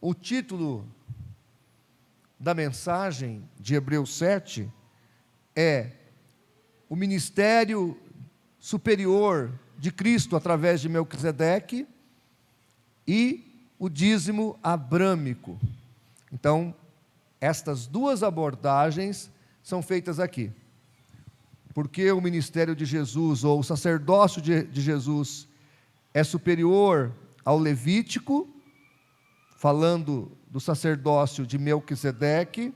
o título da mensagem de Hebreus 7 é o ministério superior de Cristo através de Melquisedeque e o dízimo abrâmico. Então, estas duas abordagens são feitas aqui. Porque o ministério de Jesus, ou o sacerdócio de Jesus, é superior ao levítico, falando do sacerdócio de Melquisedeque,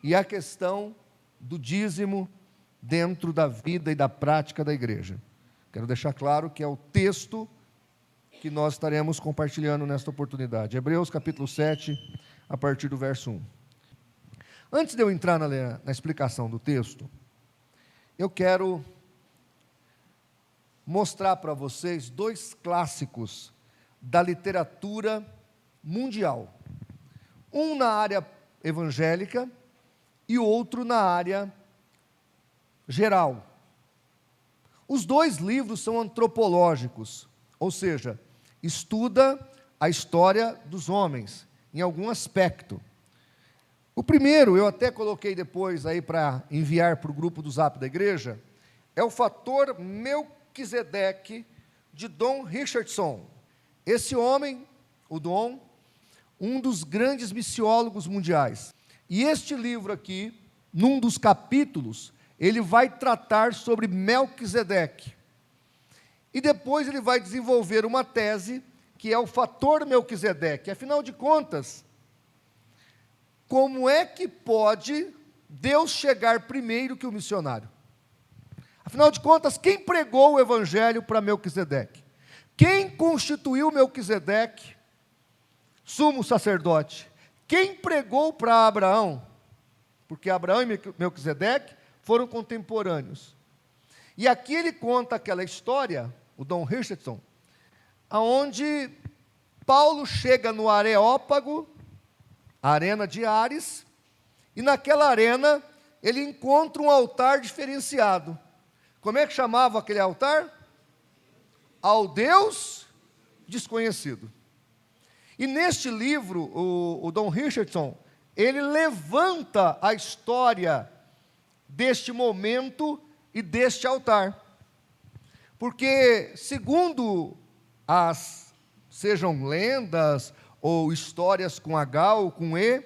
e a questão do dízimo dentro da vida e da prática da igreja. Quero deixar claro que é o texto que nós estaremos compartilhando nesta oportunidade. Hebreus capítulo 7, a partir do verso 1. Antes de eu entrar na explicação do texto, eu quero mostrar para vocês dois clássicos da literatura mundial. Um na área evangélica e outro na área geral. Os dois livros são antropológicos, ou seja, estuda a história dos homens, em algum aspecto. O primeiro, eu até coloquei depois aí para enviar para o grupo do Zap da igreja, é o Fator Melquisedeque, de Don Richardson. Esse homem, o Don, um dos grandes missiólogos mundiais. E este livro aqui, num dos capítulos, ele vai tratar sobre Melquisedeque. E depois ele vai desenvolver uma tese, que é o Fator Melquisedeque. Afinal de contas, como é que pode Deus chegar primeiro que o missionário? Afinal de contas, quem pregou o evangelho para Melquisedeque? Quem constituiu Melquisedeque sumo sacerdote? Quem pregou para Abraão? Porque Abraão e Melquisedeque foram contemporâneos. E aqui ele conta aquela história, o Don Richardson, aonde Paulo chega no Areópago, a arena de Ares, e naquela arena ele encontra um altar diferenciado. Como é que chamava aquele altar? Ao Deus desconhecido. E neste livro, o Don Richardson, ele levanta a história deste momento e deste altar. Porque, segundo sejam lendas ou histórias com H ou com E,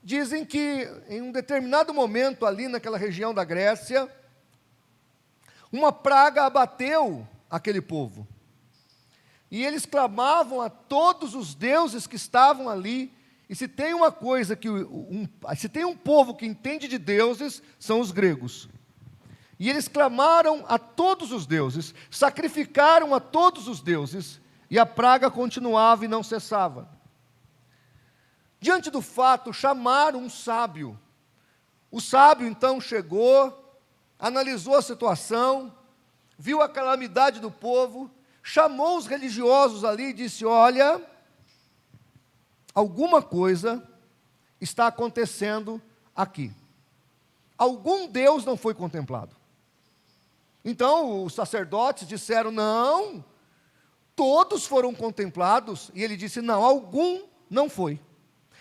dizem que em um determinado momento ali naquela região da Grécia, uma praga abateu aquele povo. E eles clamavam a todos os deuses que estavam ali. E se tem uma coisa se tem um povo que entende de deuses, são os gregos. E eles clamaram a todos os deuses, sacrificaram a todos os deuses, e a praga continuava e não cessava. Diante do fato, chamaram um sábio. O sábio então chegou, analisou a situação, viu a calamidade do povo, chamou os religiosos ali e disse: olha, alguma coisa está acontecendo aqui. Algum Deus não foi contemplado. Então os sacerdotes disseram: não, todos foram contemplados. E ele disse: não, algum não foi.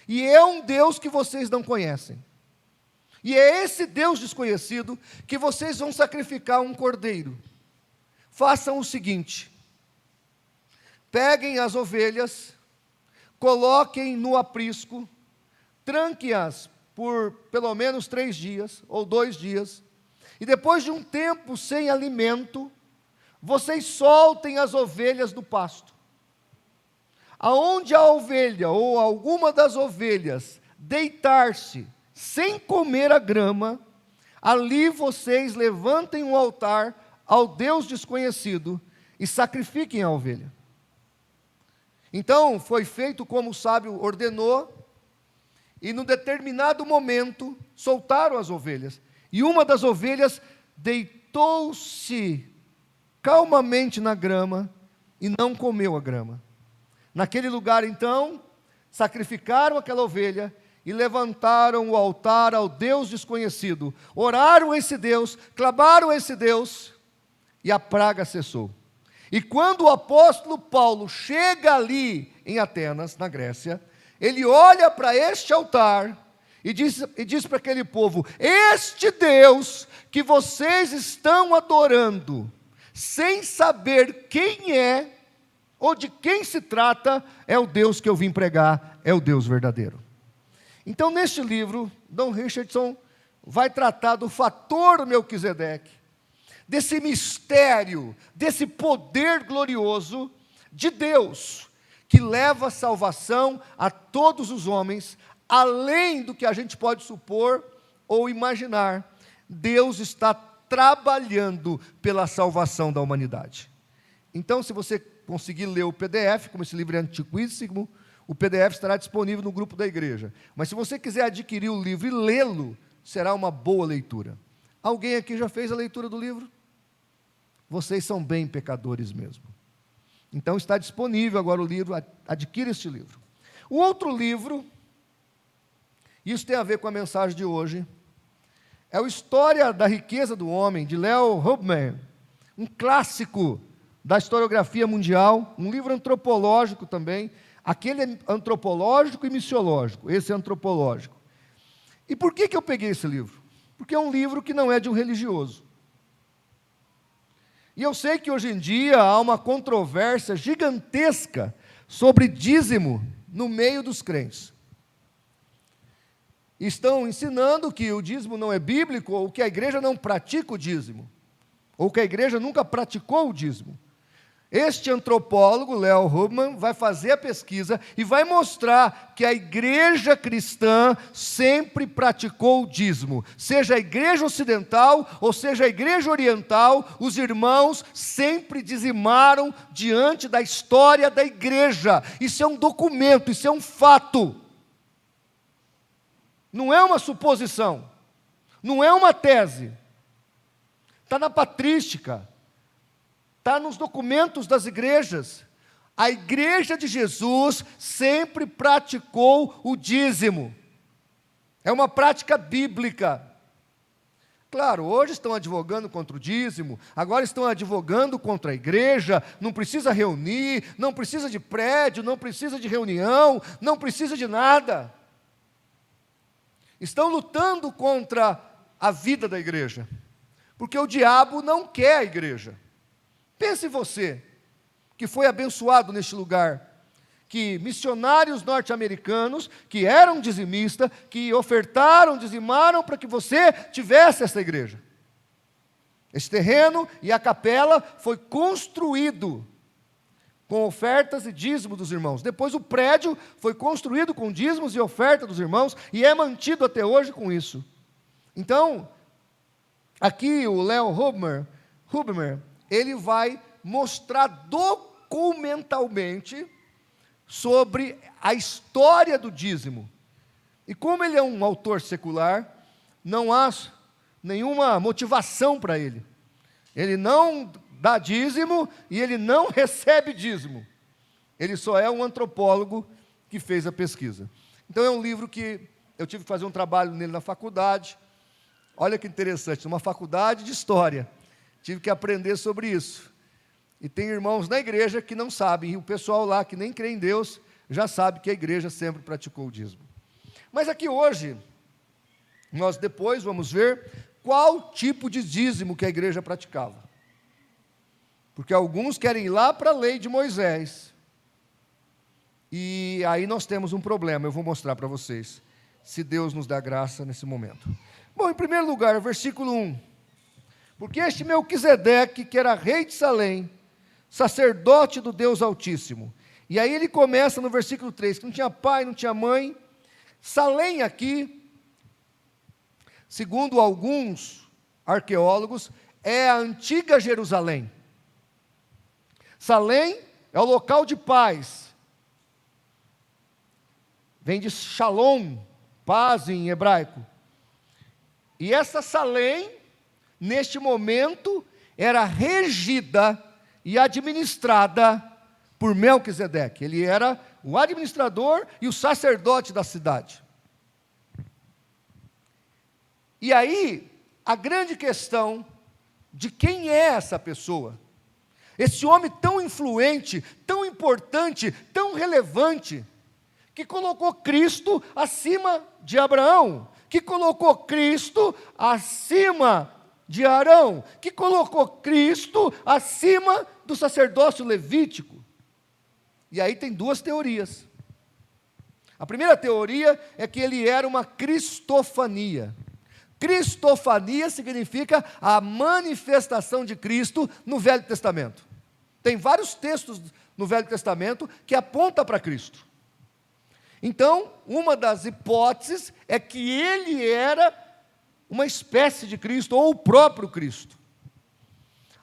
E é um Deus que vocês não conhecem. E é esse Deus desconhecido que vocês vão sacrificar um cordeiro. Façam o seguinte: peguem as ovelhas, coloquem no aprisco, tranquem-as por pelo menos 3 dias ou 2 dias, e depois de um tempo sem alimento, vocês soltem as ovelhas do pasto. Aonde a ovelha ou alguma das ovelhas deitar-se sem comer a grama, ali vocês levantem um altar ao Deus desconhecido e sacrifiquem a ovelha. Então foi feito como o sábio ordenou, e num determinado momento soltaram as ovelhas, e uma das ovelhas deitou-se calmamente na grama e não comeu a grama. Naquele lugar então, sacrificaram aquela ovelha e levantaram o altar ao Deus desconhecido, oraram a esse Deus, clamaram a esse Deus, e a praga cessou. E quando o apóstolo Paulo chega ali em Atenas, na Grécia, ele olha para este altar e diz para aquele povo: este Deus que vocês estão adorando, sem saber quem é, ou de quem se trata, é o Deus que eu vim pregar, é o Deus verdadeiro. Então, neste livro, Don Richardson vai tratar do fator Melquisedeque, desse mistério, desse poder glorioso de Deus, que leva a salvação a todos os homens, além do que a gente pode supor ou imaginar. Deus está trabalhando pela salvação da humanidade. Então, se você conseguir ler o PDF, como esse livro é antiquíssimo, o PDF estará disponível no grupo da igreja. Mas se você quiser adquirir o livro e lê-lo, será uma boa leitura. Alguém aqui já fez a leitura do livro? Vocês são bem pecadores mesmo. Então está disponível agora o livro, adquira este livro. O outro livro, isso tem a ver com a mensagem de hoje, é o História da Riqueza do Homem, de Leo Hubman, um clássico da historiografia mundial, um livro antropológico também. Aquele é antropológico e missiológico, esse é antropológico. E por que eu peguei esse livro? Porque é um livro que não é de um religioso. E eu sei que hoje em dia há uma controvérsia gigantesca sobre dízimo no meio dos crentes. Estão ensinando que o dízimo não é bíblico, ou que a igreja não pratica o dízimo, ou que a igreja nunca praticou o dízimo. Este antropólogo, Leo Hubman, vai fazer a pesquisa e vai mostrar que a igreja cristã sempre praticou o dízimo. Seja a igreja ocidental ou seja a igreja oriental, os irmãos sempre dizimaram diante da história da igreja. Isso é um documento, isso é um fato. Não é uma suposição, não é uma tese. Está na patrística. Está nos documentos das igrejas. A igreja de Jesus sempre praticou o dízimo. É uma prática bíblica. Claro, hoje estão advogando contra o dízimo, agora estão advogando contra a igreja, não precisa reunir, não precisa de prédio, não precisa de reunião, não precisa de nada. Estão lutando contra a vida da igreja, porque o diabo não quer a igreja. Pense você, que foi abençoado neste lugar, que missionários norte-americanos, que eram dizimistas, que ofertaram, dizimaram para que você tivesse essa igreja. Esse terreno e a capela foi construído com ofertas e dízimo dos irmãos. Depois o prédio foi construído com dízimos e oferta dos irmãos, e é mantido até hoje com isso. Então, aqui o Leo Hubman, ele vai mostrar documentalmente sobre a história do dízimo. E como ele é um autor secular, não há nenhuma motivação para ele. Ele não dá dízimo e ele não recebe dízimo. Ele só é um antropólogo que fez a pesquisa. Então é um livro que eu tive que fazer um trabalho nele na faculdade. Olha que interessante, numa faculdade de história. Tive que aprender sobre isso. E tem irmãos na igreja que não sabem, e o pessoal lá que nem crê em Deus, já sabe que a igreja sempre praticou o dízimo. Mas aqui hoje, nós depois vamos ver qual tipo de dízimo que a igreja praticava. Porque alguns querem ir lá para a lei de Moisés. E aí nós temos um problema, eu vou mostrar para vocês, se Deus nos dá graça nesse momento. Bom, em primeiro lugar, versículo 1. Porque este Melquisedeque, que era rei de Salém, sacerdote do Deus Altíssimo. E aí ele começa no versículo 3, que não tinha pai, não tinha mãe. Salém aqui, segundo alguns arqueólogos, é a antiga Jerusalém. Salém é o local de paz. Vem de Shalom, paz em hebraico. E essa Salém, neste momento, era regida e administrada por Melquisedeque. Ele era o administrador e o sacerdote da cidade. E aí, a grande questão de quem é essa pessoa? Esse homem tão influente, tão importante, tão relevante, que colocou Cristo acima de Abraão, que colocou Cristo acima de Arão, que colocou Cristo acima do sacerdócio levítico. E aí tem duas teorias. A primeira teoria é que ele era uma cristofania. Cristofania significa a manifestação de Cristo no Velho Testamento. Tem vários textos no Velho Testamento que apontam para Cristo. Então, uma das hipóteses é que ele era uma espécie de Cristo, ou o próprio Cristo.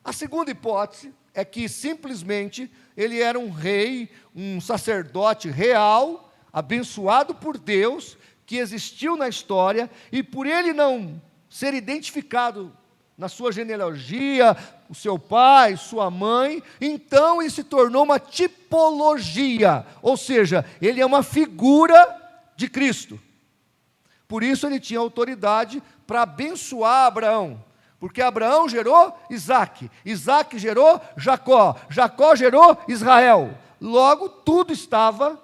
A segunda hipótese é que simplesmente ele era um rei, um sacerdote real, abençoado por Deus, que existiu na história, e por ele não ser identificado na sua genealogia, o seu pai, sua mãe, então ele se tornou uma tipologia, ou seja, ele é uma figura de Cristo. Por isso ele tinha autoridade para abençoar Abraão, porque Abraão gerou Isaque, Isaque gerou Jacó, Jacó gerou Israel. Logo, tudo estava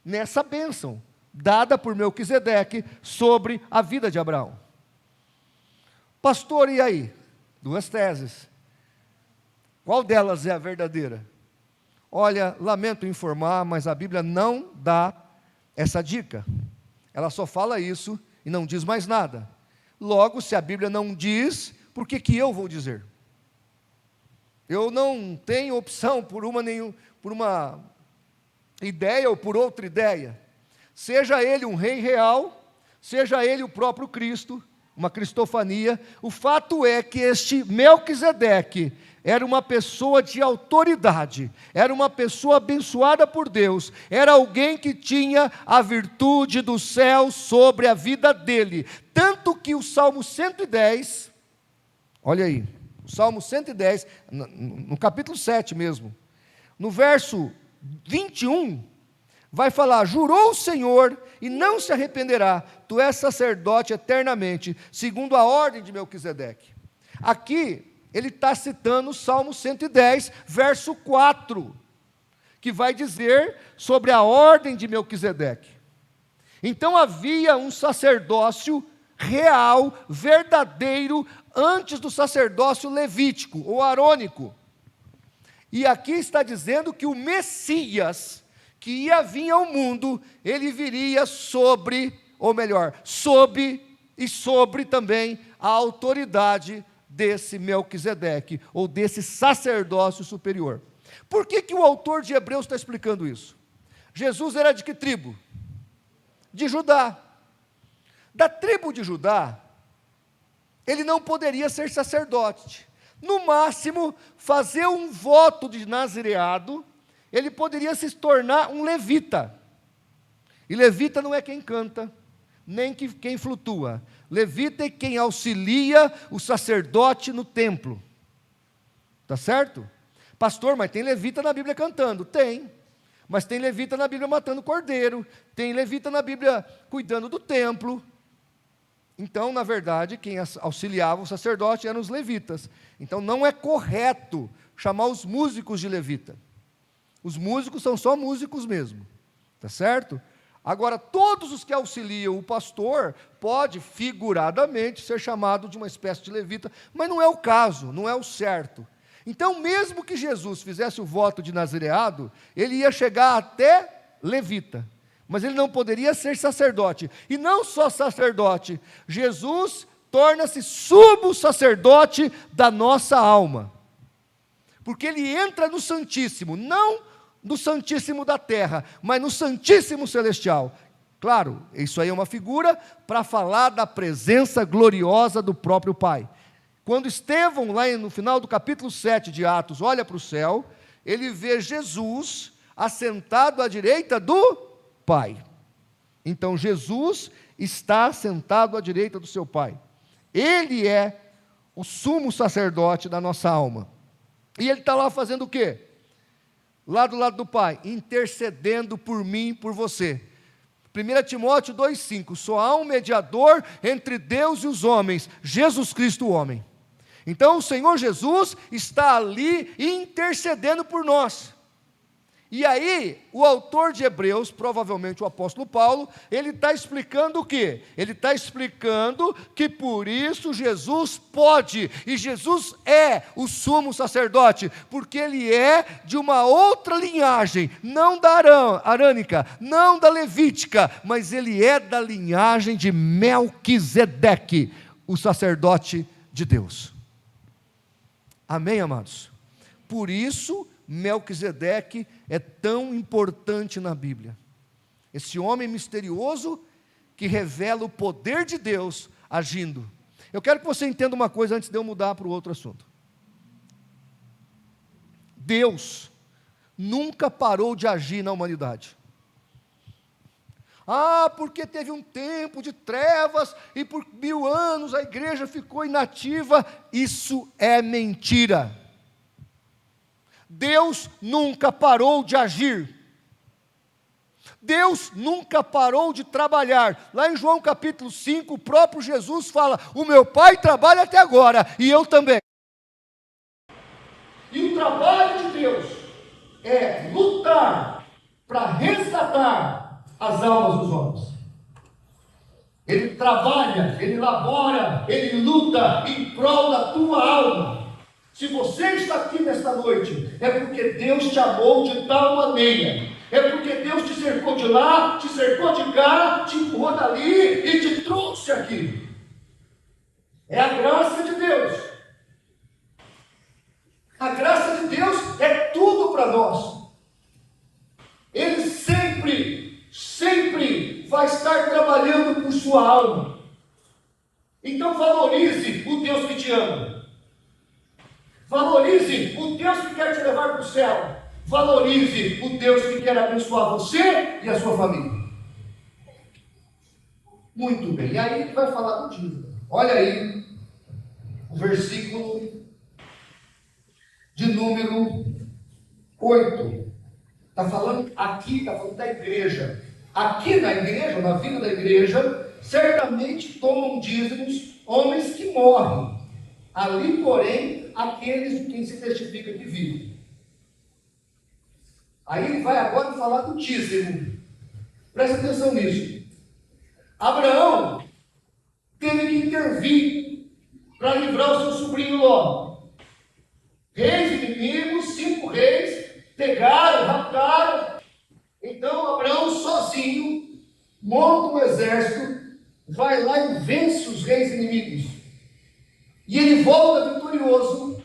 nessa bênção, dada por Melquisedeque sobre a vida de Abraão. Pastor, e aí? Duas teses. Qual delas é a verdadeira? Olha, lamento informar, mas a Bíblia não dá essa dica. Ela só fala isso e não diz mais nada. Logo, se a Bíblia não diz, por que eu vou dizer? Eu não tenho opção por uma ideia ou por outra ideia. Seja ele um rei real, seja ele o próprio Cristo, uma cristofania, o fato é que este Melquisedeque era uma pessoa de autoridade, era uma pessoa abençoada por Deus, era alguém que tinha a virtude do céu sobre a vida dele, tanto que o Salmo 110, olha aí, o Salmo 110, no capítulo 7 mesmo, no verso 21, vai falar: jurou o Senhor e não se arrependerá, tu és sacerdote eternamente, segundo a ordem de Melquisedeque. Aqui, ele está citando o Salmo 110, verso 4, que vai dizer sobre a ordem de Melquisedeque. Então havia um sacerdócio real, verdadeiro, antes do sacerdócio levítico, ou arônico. E aqui está dizendo que o Messias, que ia vir ao mundo, ele viria sobre, ou melhor, sob e sobre também a autoridade desse Melquisedeque, ou desse sacerdócio superior. Por que o autor de Hebreus está explicando isso? Jesus era de que tribo? De Judá. Da tribo de Judá, ele não poderia ser sacerdote. No máximo, fazer um voto de nazireado, ele poderia se tornar um levita. E levita não é quem canta, nem quem flutua. Levita é quem auxilia o sacerdote no templo. Tá certo? Pastor, mas tem levita na Bíblia cantando? Tem. Mas tem levita na Bíblia matando cordeiro. Tem levita na Bíblia cuidando do templo. Então, na verdade, quem auxiliava o sacerdote eram os levitas. Então, não é correto chamar os músicos de levita. Os músicos são só músicos mesmo, tá certo? Agora, todos os que auxiliam o pastor, pode figuradamente ser chamado de uma espécie de levita, mas não é o caso, não é o certo. Então, mesmo que Jesus fizesse o voto de nazireado, ele ia chegar até levita, mas ele não poderia ser sacerdote. E não só sacerdote, Jesus torna-se sumo sacerdote da nossa alma, porque ele entra no Santíssimo, não no Santíssimo da terra, mas no Santíssimo celestial. Claro, isso aí é uma figura para falar da presença gloriosa do próprio Pai. Quando Estevão, lá no final do capítulo 7 de Atos, olha para o céu, ele vê Jesus assentado à direita do Pai. Então Jesus está sentado à direita do seu Pai. Ele é o sumo sacerdote da nossa alma. E ele está lá fazendo o quê? Lá do lado do Pai, intercedendo por mim e por você. 1 Timóteo 2,5, só há um mediador entre Deus e os homens, Jesus Cristo o homem. Então o Senhor Jesus está ali intercedendo por nós. E aí, o autor de Hebreus, provavelmente o apóstolo Paulo, ele está explicando o quê? Ele está explicando que por isso Jesus pode, e Jesus é o sumo sacerdote, porque ele é de uma outra linhagem, não da arânica, não da levítica, mas ele é da linhagem de Melquisedeque, o sacerdote de Deus. Amém, amados? Por isso, Melquisedeque é tão importante na Bíblia. Esse homem misterioso que revela o poder de Deus agindo. Eu quero que você entenda uma coisa antes de eu mudar para o outro assunto. Deus nunca parou de agir na humanidade. Porque teve um tempo de trevas e por 1000 anos a igreja ficou inativa. Isso é mentira. Deus nunca parou de agir. Deus nunca parou de trabalhar. Lá em João capítulo 5, o próprio Jesus fala: o meu Pai trabalha até agora, e eu também. E o trabalho de Deus é lutar para resgatar as almas dos homens. Ele trabalha, ele labora, ele luta em prol da tua alma. Se você está aqui nesta noite, é porque Deus te amou de tal maneira, é porque Deus te cercou de lá, te cercou de cá, te empurrou dali e te trouxe aqui. É a graça de Deus. A graça de Deus é tudo para nós. Ele sempre vai estar trabalhando por sua alma. Então valorize o Deus que te ama. Valorize o Deus que quer te levar para o céu. Valorize o Deus que quer abençoar você e a sua família. Muito bem. E aí ele vai falar do dízimo. Olha aí o versículo de número 8. Está falando aqui, está falando da igreja. Aqui na igreja, na vida da igreja, certamente tomam dízimos homens que morrem. Ali, porém, aqueles de quem se testifica que vivem. Aí ele vai agora falar do dízimo. Presta atenção nisso. Abraão teve que intervir para livrar o seu sobrinho Ló. Reis inimigos, 5 reis, pegaram, raptaram. Então Abraão sozinho monta um exército, vai lá e vence os reis inimigos. E ele volta vitorioso,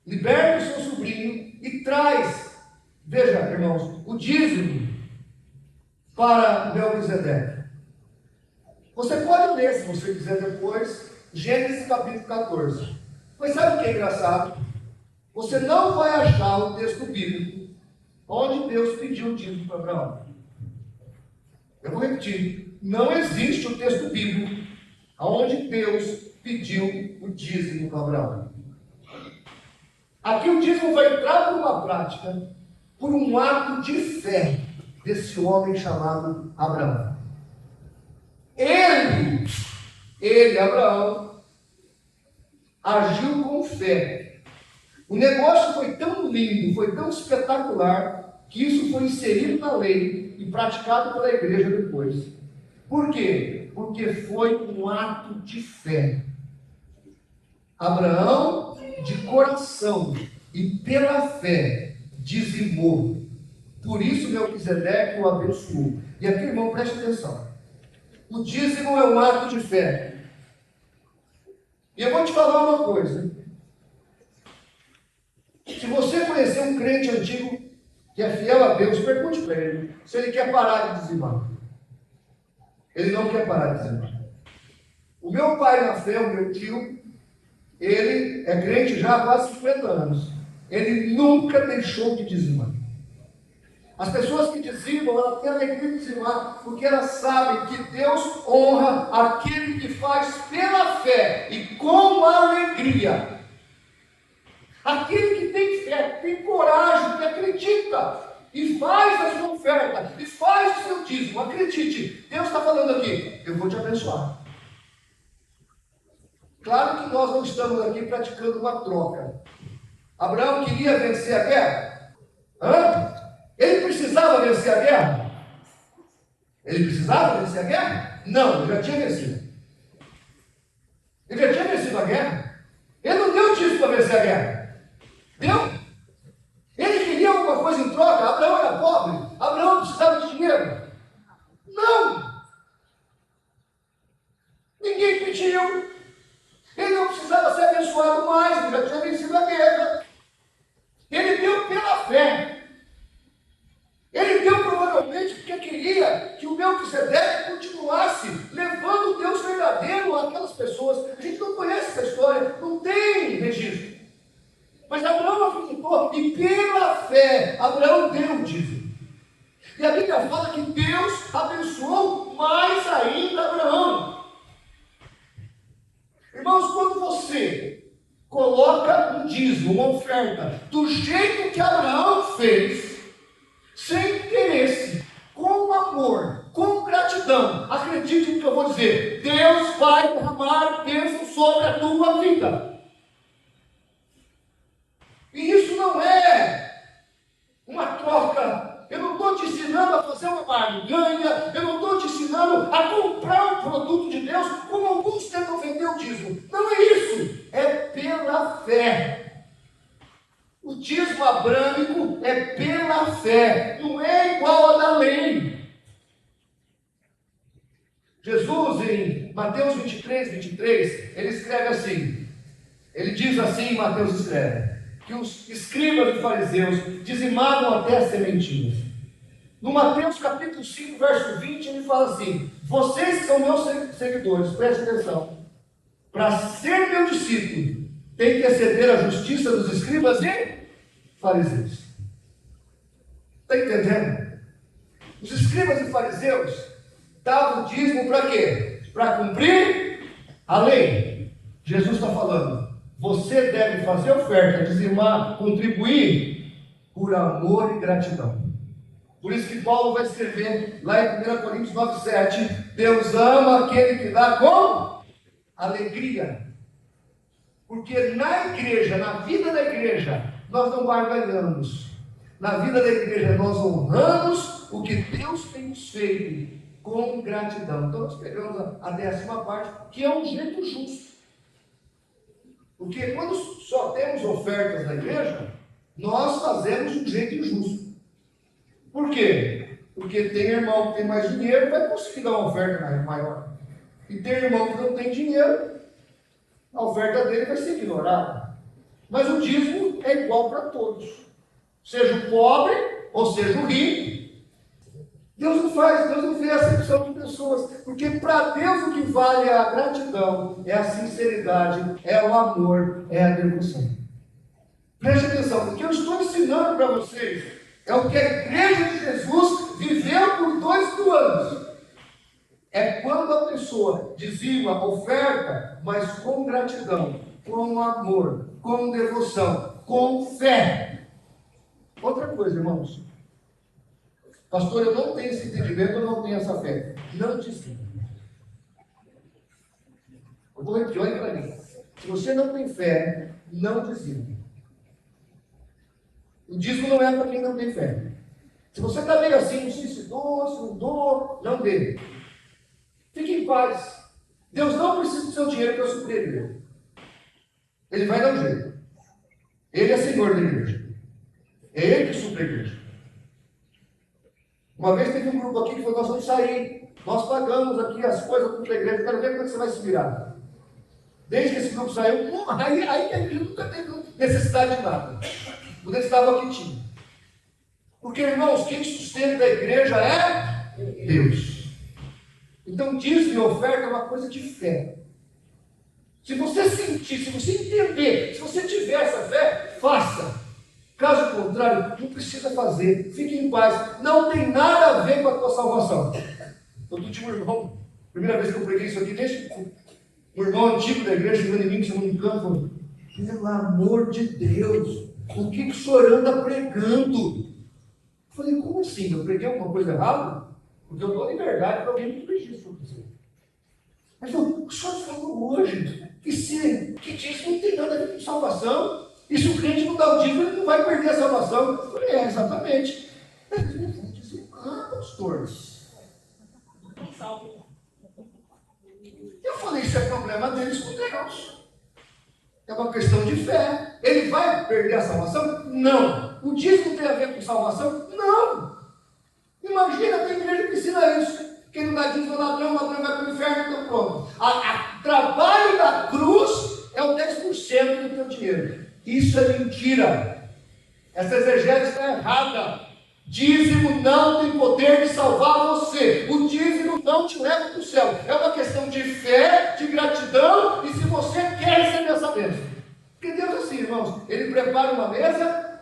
liberta o seu sobrinho e traz, veja, irmãos, o dízimo para Melquisedeque. Você pode ler, se você quiser depois, Gênesis capítulo 14. Mas sabe o que é engraçado? Você não vai achar o texto bíblico onde Deus pediu o dízimo para Abraão. Eu vou repetir. Não existe o texto bíblico onde Deus pediu o dízimo para Abraão. Aqui o dízimo vai entrar por uma prática, por um ato de fé desse homem chamado Abraão. Ele, Abraão, agiu com fé. O negócio foi tão lindo, foi tão espetacular, que isso foi inserido na lei e praticado pela igreja depois. Por quê? Porque foi um ato de fé. Abraão, de coração e pela fé, dizimou. Por isso Melquisedeque o abençoou. E aqui, irmão, preste atenção. O dízimo é um ato de fé. E eu vou te falar uma coisa. Se você conhecer um crente antigo que é fiel a Deus, pergunte para ele se ele quer parar de dizimar. Ele não quer parar de dizimar. O meu pai na fé, o meu tio, ele é crente já há quase 50 anos. Ele nunca deixou de dizimar. As pessoas que dizimam, elas têm alegria de dizimar, porque elas sabem que Deus honra aquele que faz pela fé e com alegria. Aquele que tem fé, que tem coragem, que acredita e faz a sua oferta, e faz o seu dízimo. Acredite, Deus está falando aqui, eu vou te abençoar. Claro que nós não estamos aqui praticando uma troca. Abraão queria vencer a guerra? Ele precisava vencer a guerra? Ele precisava vencer a guerra? Não, ele já tinha vencido. Ele já tinha vencido a guerra. Ele não deu dízimo para vencer a guerra. Deu? Ele queria alguma coisa em troca? Abraão era pobre? Abraão precisava de dinheiro? Não! Ninguém pediu. Ele não precisava ser abençoado mais, ele já tinha vencido a guerra. Ele deu pela fé. Ele deu provavelmente porque queria que o Melquisedeque continuasse levando o Deus verdadeiro àquelas pessoas. A gente não conhece essa história, não tem registro. Mas Abraão acreditou e pela fé Abraão deu o dízimo. E a Bíblia fala que Deus abençoou mais ainda Abraão. Irmãos, quando você coloca um dízimo, uma oferta, do jeito que Abraão fez, sem interesse, com amor, com gratidão, acredite no que eu vou dizer, Deus vai derramar bênção sobre a tua vida. E isso não é uma troca. Eu não estou te ensinando a fazer uma barganha, eu não estou te ensinando a comprar um produto de Deus, como alguns tentam vender o dízimo. Não é isso, é pela fé. O dízimo abrâmico é pela fé, não é igual a da lei. Jesus, em Mateus 23, ele escreve assim, ele diz assim, Mateus escreve, que os escribas e fariseus dizimavam até as sementinhas. No Mateus capítulo 5, verso 20, ele fala assim, vocês que são meus seguidores, prestem atenção, para ser meu discípulo, tem que exceder a justiça dos escribas e fariseus. Está entendendo? Os escribas e fariseus davam o dízimo para quê? Para cumprir a lei. Jesus está falando, você deve fazer oferta, dizimar, contribuir por amor e gratidão. Por isso que Paulo vai escrever lá em 1 Coríntios 9,7, Deus ama aquele que dá com alegria. Porque na igreja, na vida da igreja, nós não barganhamos. Na vida da igreja nós honramos o que Deus tem nos feito com gratidão. Então nós pegamos a 10ª parte, que é um jeito justo. Porque quando só temos ofertas na igreja, nós fazemos um jeito injusto. Por quê? Porque tem irmão que tem mais dinheiro, vai conseguir dar uma oferta maior. E tem irmão que não tem dinheiro, a oferta dele vai ser ignorada. Mas o dízimo é igual para todos. Seja o pobre ou seja o rico. Deus não fez acepção de pessoas. Porque para Deus o que vale é a gratidão, é a sinceridade, é o amor, é a devoção. Preste atenção, o que eu estou ensinando para vocês é o que a igreja de Jesus viveu por 2.000 anos. É quando a pessoa dizima, oferta, mas com gratidão, com amor, com devoção, com fé. Outra coisa, irmãos. Pastor, eu não tenho esse entendimento, eu não tenho essa fé. Não dizima. Eu vou repetir, olha para mim. Se você não tem fé, não dizima. O dízimo não é para quem não tem fé. Se você está meio assim, não sei se dou, se não dou, não dê. Fique em paz. Deus não precisa do seu dinheiro para sobreviver. Ele vai dar um jeito. Ele é Senhor da igreja. É Ele que supre a igreja. Uma vez teve um grupo aqui que falou, nós vamos sair. Nós pagamos aqui as coisas para a igreja. Quero ver como é que você vai se virar. Desde que esse grupo saiu, aí a igreja nunca teve necessidade de nada. Quando eles estavam aqui, tinha. Porque, irmãos, quem sustenta a igreja é Deus. Então, dízimo e oferta é uma coisa de fé. Se você sentir, se você entender, se você tiver essa fé, faça. Caso contrário, não precisa fazer. Fique em paz. Não tem nada a ver com a tua salvação. Todo último irmão, primeira vez que eu preguei isso aqui, deixa um irmão antigo da igreja, chegando em mim, chegando em campo, falou, pelo amor de Deus, o que o senhor anda pregando? Eu falei, como assim? Eu preguei alguma coisa errada? Porque eu dou liberdade para alguém me corrigir isso. Mas o senhor falou hoje que dízimo não tem nada a ver com salvação. E se o crente não dá o dízimo, ele não vai perder a salvação. Eu falei, exatamente. Pastor. Eu falei, isso é problema deles com Deus. É uma questão de fé. Ele vai perder a salvação? Não. O dízimo tem a ver com salvação? Não. Imagina, tem igreja que ensina isso. Quem não dá dízimo é ladrão, o ladrão vai para o inferno, então pronto. O trabalho da cruz é o 10% do teu dinheiro. Isso é mentira. Essa exegese está errada. Dízimo não tem poder de salvar você. O dízimo não te leva para o céu. É uma questão de fé, de gratidão, e se você quer receber essa bênção. Porque Deus é assim, irmãos, Ele prepara uma mesa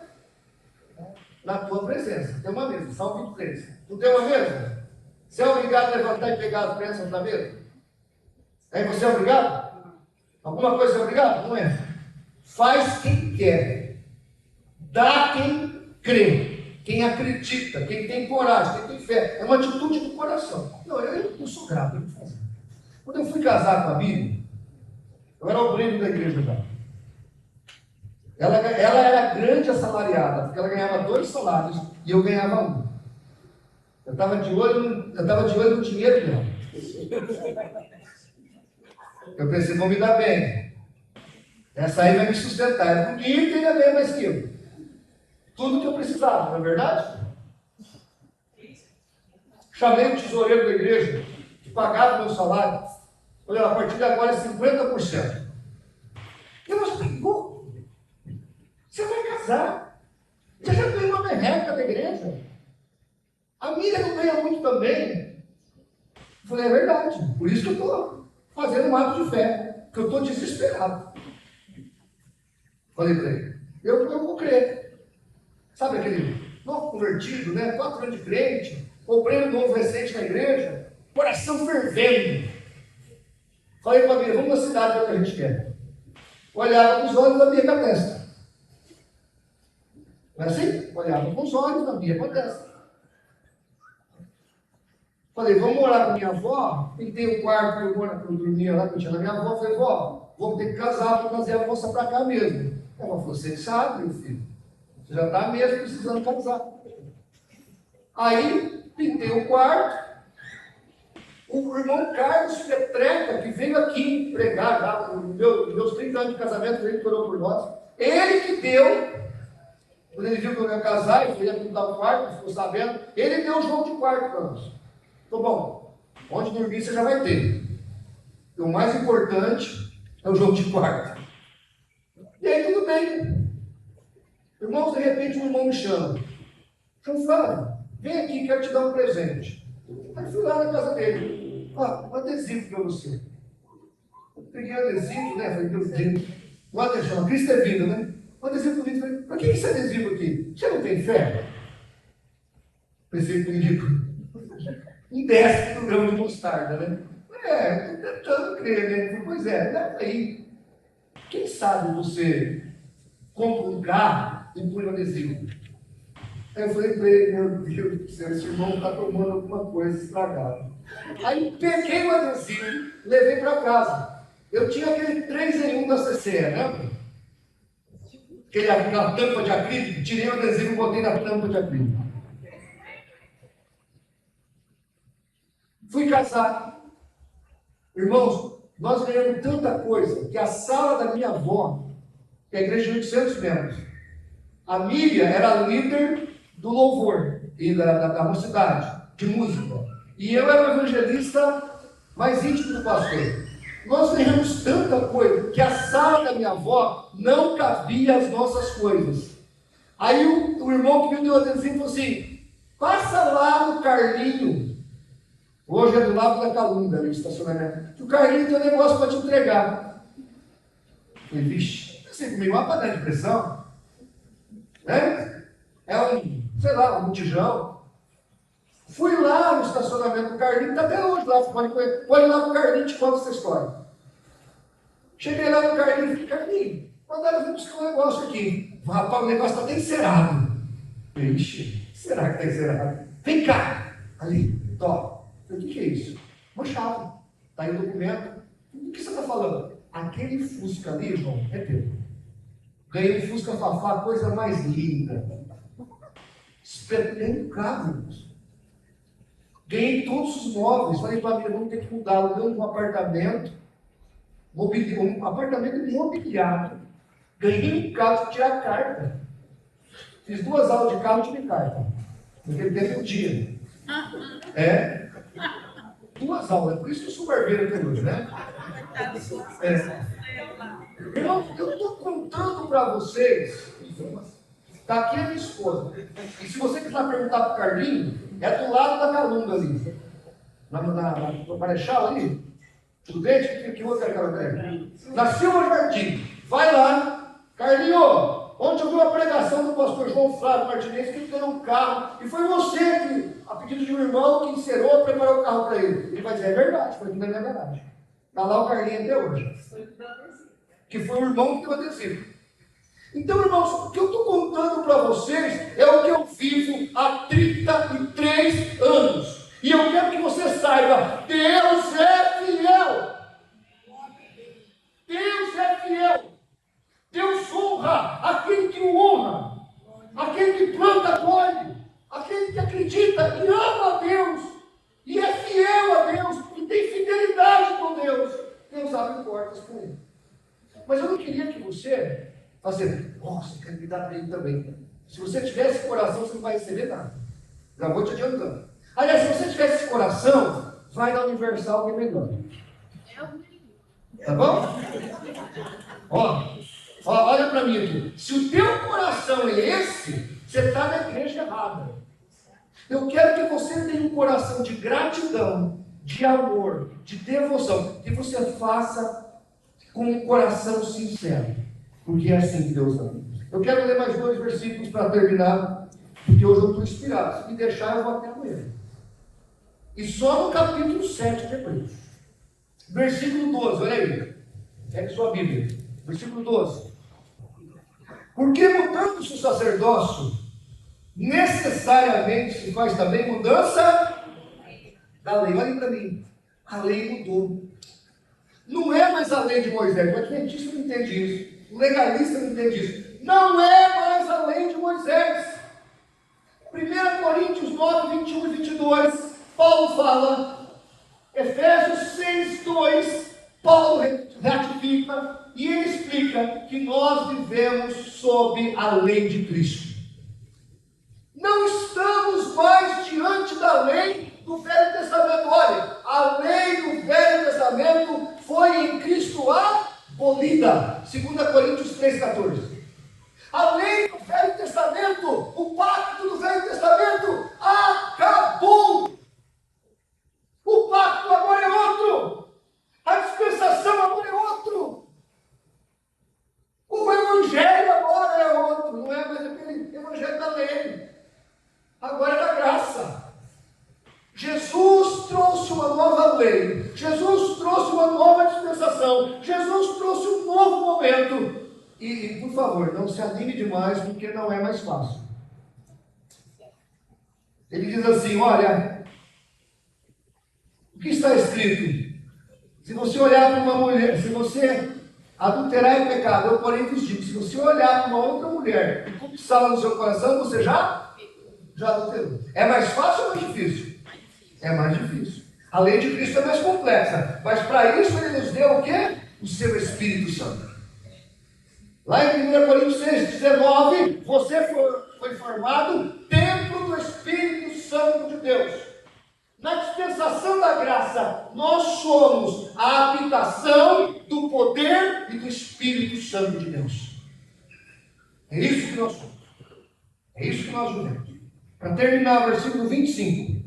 na tua presença. Tem uma mesa, Salmo 23. Tu tem uma mesa? Você é obrigado a levantar e pegar as bênçãos da mesa? Aí você é obrigado? Alguma coisa é obrigado? Não é. Faz quem quer. Dá quem crê. Quem acredita, quem tem coragem, quem tem fé. É uma atitude do coração. Não, eu não sou grato, eu não faço. Quando eu fui casar com a Bíblia, eu era obreiro da igreja já. Ela era grande assalariada, porque ela ganhava 2 salários e eu ganhava 1. Eu estava de olho no dinheiro dela. Eu pensei, vou me dar bem. Essa aí vai me sustentar. É bonita e ainda ganha mais que eu. Tudo que eu precisava, não é verdade? Chamei o tesoureiro da igreja, que pagava o meu salário. Falei, a partir de agora é 50%. Eu falei, você vai casar. Você já ganhou uma merreca da igreja. A Miriam não ganha muito também. Eu falei, é verdade. Por isso que eu estou fazendo um ato de fé. Porque eu estou desesperado. Falei para ele, eu vou crer. Sabe aquele novo convertido, né? 4 anos de crente, obreiro novo recente na igreja, coração fervendo. Falei para a Bíblia, vamos na cidade para o que a gente quer. Olhava com os olhos da minha cabeça. Não é assim? Olhava com os olhos da minha cabeça. Falei, vamos morar com minha avó. Pintei um quarto para eu dormia lá, que eu tinha na minha avó. Falei, vó, vamos ter que casar para trazer a moça para cá mesmo. Ela falou, você sabe, meu filho. Você já está mesmo precisando casar. Aí, pintei o quarto. O irmão Carlos Petreca, que veio aqui pregar já, meus 30 anos de casamento, ele orou por nós. Ele que deu, quando ele viu que eu ia casar, ele ia pintar o quarto, ficou sabendo, ele deu o jogo de quarto para nós. Então, bom, onde dormir você já vai ter. E o mais importante é o jogo de quarto. E aí, tudo bem. Irmãos, de repente um irmão me chama. Flávio, vem aqui, quero te dar um presente. Aí fui lá na casa dele. Um adesivo para você. Eu peguei o adesivo, né? Falei, meu Deus. O adesivo chama Cristo é vida, né? O adesivo bonito. Falei, para que esse adesivo aqui? Você não tem fé? Pensei comigo. Um 10 grão de mostarda, né? Estou tentando crer, né? Pois é, deve aí. Quem sabe você compra um carro e põe um adesivo. Aí eu falei para ele, meu Deus do céu, esse irmão está tomando alguma coisa estragada. Aí peguei o adesivo, levei para casa. Eu tinha aquele 3 em 1 da CCE, lembra? Aquela tampa de acrílico, tirei o adesivo e botei na tampa de acrílico. Fui casar. Irmãos, nós ganhamos tanta coisa que a sala da minha avó, que é a igreja de 800 membros, a Miriam era líder do louvor e da mocidade, de música. E eu era o evangelista mais íntimo do pastor. Nós ganhamos tanta coisa que a sala da minha avó não cabia as nossas coisas. Aí o irmão que me deu o adesivo falou assim, passa lá no Carlinho. Hoje é do lado da Calunga, no estacionamento. Que o Carlinho tem um negócio para te entregar. Eu falei, vixe, pensei comigo, uma panela de pressão. Né? É sei lá, um botijão. Fui lá no estacionamento do Carlinho, está até hoje lá, pode ir lá no Carlinho e te conta essa história. Cheguei lá no Carlinho e falei, Carlinho, mandaram vir buscar um negócio aqui. Rapaz, o negócio está até encerado. Ixi, será que está encerado? Vem cá, ali, top. O que é isso? Uma chave. Está aí o documento. O que você está falando? Aquele Fusca ali, João, é teu. Ganhei um Fusca Fafá, coisa mais linda. Ganhei um carro, irmãos. Ganhei todos os móveis. Falei para a minha, vamos ter que mudar. Alugamos um apartamento. Um apartamento mobiliado. Ganhei um carro, tirar a carta. Fiz 2 aulas de carro e tirei carta. Naquele tempo eu tinha. 2 aulas. Por isso que eu sou barbeiro até hoje, né? Irmão, eu estou contando para vocês. Está aqui a minha esposa. E se você quiser perguntar para o Carlinho, é do lado da Calunga ali. Na Marechal ali. Tudo bem? Que outra é aquela velha? Na Silva Jardim. Vai lá. Carlinho, ontem eu vi uma pregação do pastor João Flávio Martinez que ele deu um carro. E foi você que, a pedido de um irmão, que encerou, preparou o carro para ele. Ele vai dizer, é verdade, foi aqui na minha garagem. Está lá o Carlinho até hoje. Que foi o irmão que deu adesivo. Então, irmãos, o que eu estou contando para vocês é o que eu vivo há 33 anos. E eu quero que você saiba, Deus é fiel. Deus é fiel. Deus honra aquele que o honra. Aquele que planta, colhe. Aquele que acredita e ama a Deus. E é fiel a Deus. E tem fidelidade com Deus. Deus abre portas com ele. Mas eu não queria que você fazer, nossa, quero me dar bem também. Se você tiver esse coração, você não vai receber nada. Já vou te adiantando. Aliás, se você tiver esse coração, vai na Universal que é melhor. Tá bom? Olha para mim aqui. Se o teu coração é esse, você está na igreja errada. Eu quero que você tenha um coração de gratidão, de amor, de devoção, que você faça com um coração sincero, porque é assim que Deus ama. Eu quero ler mais 2 versículos para terminar, porque hoje eu estou inspirado. Se me deixar, eu vou até amanhã. E só no capítulo 7 de Hebreus. Versículo 12, olha aí. Pegue sua Bíblia. Versículo 12. Porque mudando-se o sacerdócio, necessariamente se faz também mudança da lei. Olhem para mim. A lei mudou. Não é mais a lei de Moisés. O adventista não entende isso. O legalista não entende isso. Não é mais a lei de Moisés. 1 Coríntios 9, 21 e 22. Paulo fala. Efésios 6, 2. Paulo ratifica. E ele explica que nós vivemos sob a lei de Cristo. Não estamos mais diante da lei do Velho Testamento. Olha, a lei do Velho Testamento foi em Cristo abolida. 2 Coríntios 3,14. A lei do Velho Testamento, o pacto do Velho Testamento, acabou. O pacto agora é outro. A dispensação agora é outro. O evangelho agora é outro. Não é mais aquele evangelho da lei. Agora é da graça. Jesus trouxe uma nova lei. Jesus trouxe uma nova dispensação. Jesus trouxe um novo momento. E, por favor, não se anime demais, porque não é mais fácil. Ele diz assim, olha, o que está escrito? Se você olhar para uma mulher, se você adulterar é pecado, eu porém vos digo, se você olhar para uma outra mulher e cobiçá-la no seu coração, você já adulterou. É mais fácil ou mais difícil? É mais difícil. A lei de Cristo é mais complexa, mas para isso ele nos deu o quê? O seu Espírito Santo. Lá em 1 Coríntios 6, 19, você foi formado templo do Espírito Santo de Deus. Na dispensação da graça, nós somos a habitação do poder e do Espírito Santo de Deus. É isso que nós somos. É isso que nós vivemos. Para terminar, versículo 25.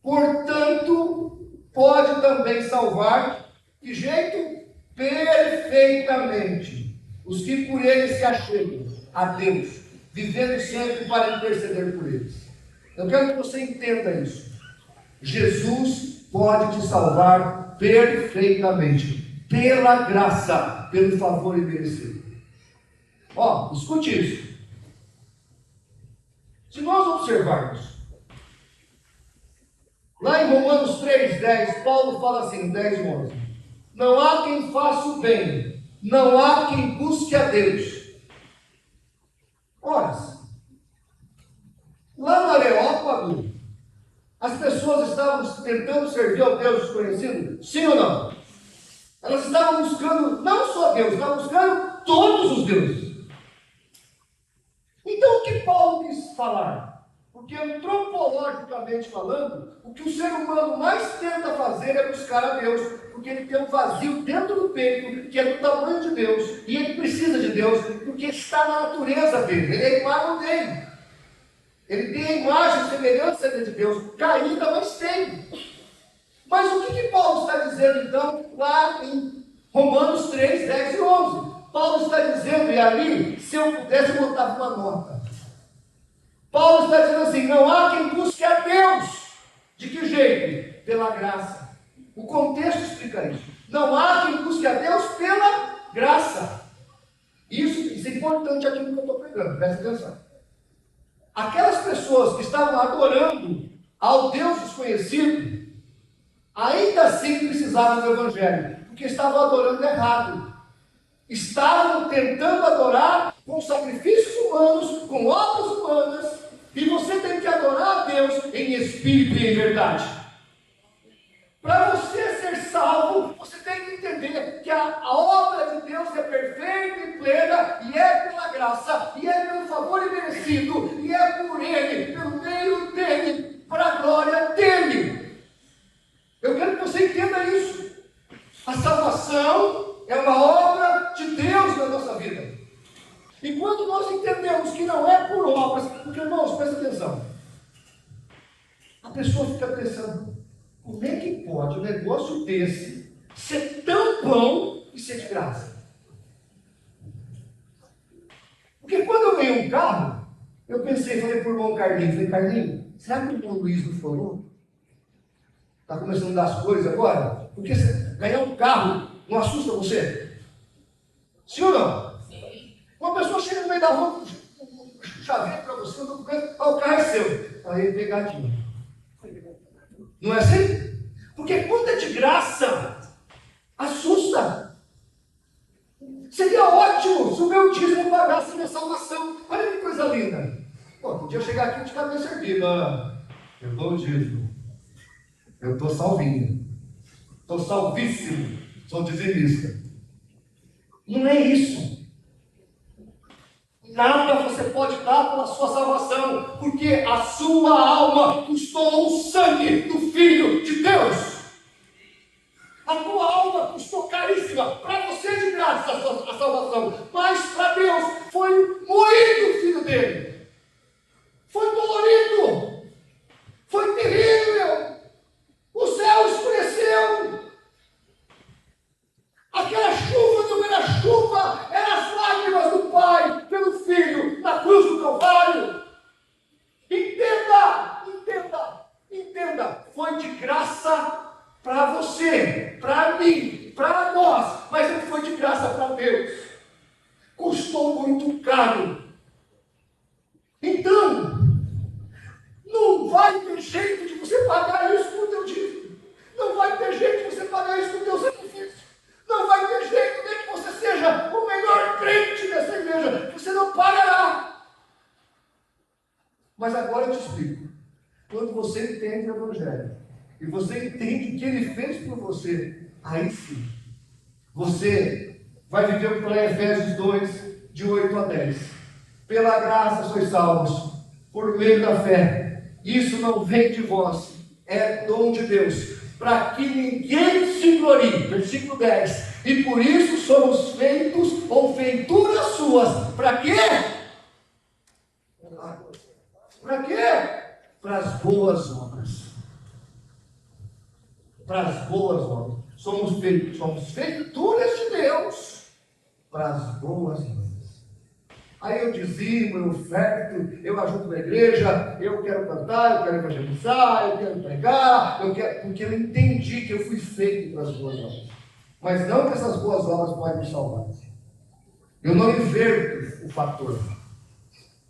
Portanto, pode também salvar, de jeito? Perfeitamente, os que por ele se achegam a Deus, vivendo sempre para interceder por eles. Eu quero que você entenda isso. Jesus pode te salvar perfeitamente, pela graça, pelo favor imerecido. Escute isso. Se nós observarmos, lá em Romanos 3:10, Paulo fala assim, 10 e 11. Não há quem faça o bem, não há quem busque a Deus. Ora, Lá no Areópago, as pessoas estavam tentando servir ao Deus desconhecido? Sim ou não? Elas estavam buscando não só Deus, estavam buscando todos os deuses. Então, o que Paulo quis falar? Porque antropologicamente falando, o que o ser humano mais tenta fazer é buscar a Deus, porque ele tem um vazio dentro do peito, que é do tamanho de Deus, e ele precisa de Deus, porque está na natureza dele, ele é igual dele. Ele tem a imagem e semelhança de Deus, caída, mas tem. Mas o que Paulo está dizendo então, lá em Romanos 3, 10 e 11? Paulo está dizendo, e ali, se eu pudesse, eu botava uma nota. Paulo está dizendo assim: não há quem busque a Deus. De que jeito? Pela graça. O contexto explica isso. Não há quem busque a Deus pela graça. Isso é importante aqui no que eu estou pregando, presta atenção. Aquelas pessoas que estavam adorando ao Deus desconhecido, ainda assim precisavam do Evangelho, porque estavam adorando errado. Estavam tentando adorar com sacrifícios humanos, com obras humanas, e você tem que adorar a Deus em espírito e em verdade. Para você ser salvo, você tem que entender que a obra de Deus é perfeita e plena, e é pela graça, e é pelo favor imerecido, e é por Ele, pelo meio dEle, para a glória dEle. Eu quero que você entenda isso. A salvação é uma obra de Deus na nossa vida. E quando nós entendemos que não é por obras, porque, irmãos, presta atenção. A pessoa fica pensando: como é que pode um negócio desse ser tão bom e ser de graça? Porque quando eu ganhei um carro, eu pensei, falei para o irmão Carlinhos, Carlinhos, será que o irmão Luiz não falou? Está começando a dar as coisas agora? Porque ganhar um carro não assusta você? Sim ou não? Sim. Uma pessoa chega no meio da rua, um chaveiro para você, o carro é seu. Aí pegadinho. Não é assim? Porque quando é de graça, assusta. Seria ótimo se o meu dízimo pagasse a minha salvação. Olha que coisa linda. Pô, podia chegar aqui de cabeça erguida. Eu dou o dízimo. Eu estou salvinho. Estou salvíssimo. Sou dizimista. Não é isso. Nada você pode dar pela sua salvação, porque a sua alma custou o sangue do Filho de Deus. A tua alma custou caríssima. Para você de graça a salvação, mas para Deus foi moído o Filho dele. Foi dolorido. Foi terrível. O céu escureceu. Aquela chuva não era chuva, eram as lágrimas do Pai pelo Filho na cruz do Calvário. Entenda, entenda, entenda. Foi de graça para você, para mim, para nós, mas não foi de graça para Deus. Custou muito caro. Então, não vai ter jeito de você pagar isso com o teu dízimo. Não vai ter jeito de você pagar isso com o teu sacrifício. Não vai ter jeito nem que você seja o melhor crente dessa igreja. Você não pagará. Mas agora eu te explico. Quando você entende o Evangelho, e você entende o que Ele fez por você, aí sim, você vai viver o que está em Efésios 2, de 8 a 10. Pela graça sois salvos, por meio da fé. Isso não vem de vós, é dom de Deus, para que ninguém se glorie. Versículo 10. E por isso somos feitos, ou feituras suas. Para quê? Para quê? Para as boas obras. Para as boas obras. Somos feituras de Deus para as boas obras. Aí eu dizimo, eu oferto, eu ajudo na igreja, eu quero cantar, eu quero evangelizar, eu quero pregar, porque eu entendi que eu fui feito para as boas obras. Mas não que essas boas obras podem me salvar. Eu não inverto o fator.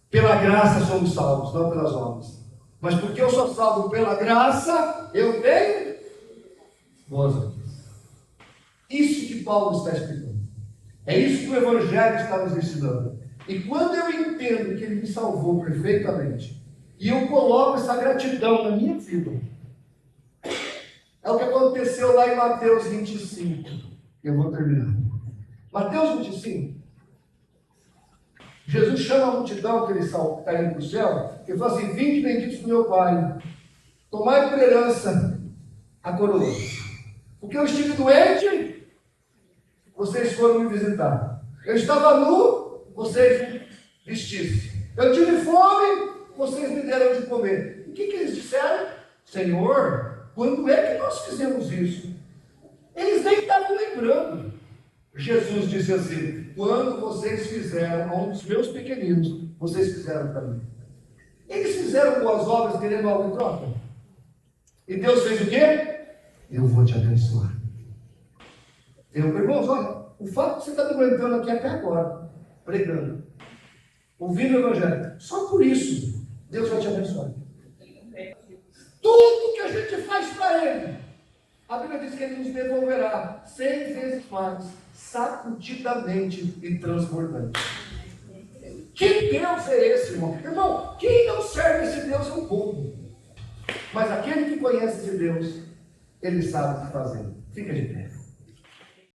Pela graça somos salvos, não pelas obras. Mas porque eu sou salvo pela graça, eu tenho boas obras. Isso que Paulo está explicando. É isso que o Evangelho está nos ensinando. E quando eu entendo que Ele me salvou perfeitamente, E eu coloco essa gratidão na minha vida. É o que aconteceu lá em Mateus 25. Eu vou terminar. Mateus 25. Jesus chama a multidão que ele está indo para o céu, e fala assim: vinde benditos do meu Pai, tomai por herança a coroa. Porque eu estive doente, vocês foram me visitar. Eu estava nu, vocês me vestissem. Eu tive fome, vocês me deram de comer. O que eles disseram? Senhor, quando é que nós fizemos isso? Eles nem estavam lembrando. Jesus disse assim: quando vocês fizeram a um dos meus pequeninos, vocês fizeram para mim. Eles fizeram boas obras querendo algo em troca. E Deus fez o quê? Eu vou te abençoar. Irmãos, olha, o fato de você estar me aguentando aqui até agora, pregando, ouvindo o Evangelho, só por isso, Deus vai te abençoar. Tudo que a gente faz para Ele, a Bíblia diz que Ele nos devolverá 100 vezes mais, sacudidamente e transbordante. Que Deus é esse, irmão? Irmão, quem não serve esse Deus é um bobo. Mas aquele que conhece esse Deus, ele sabe o que fazer. Fica de pé.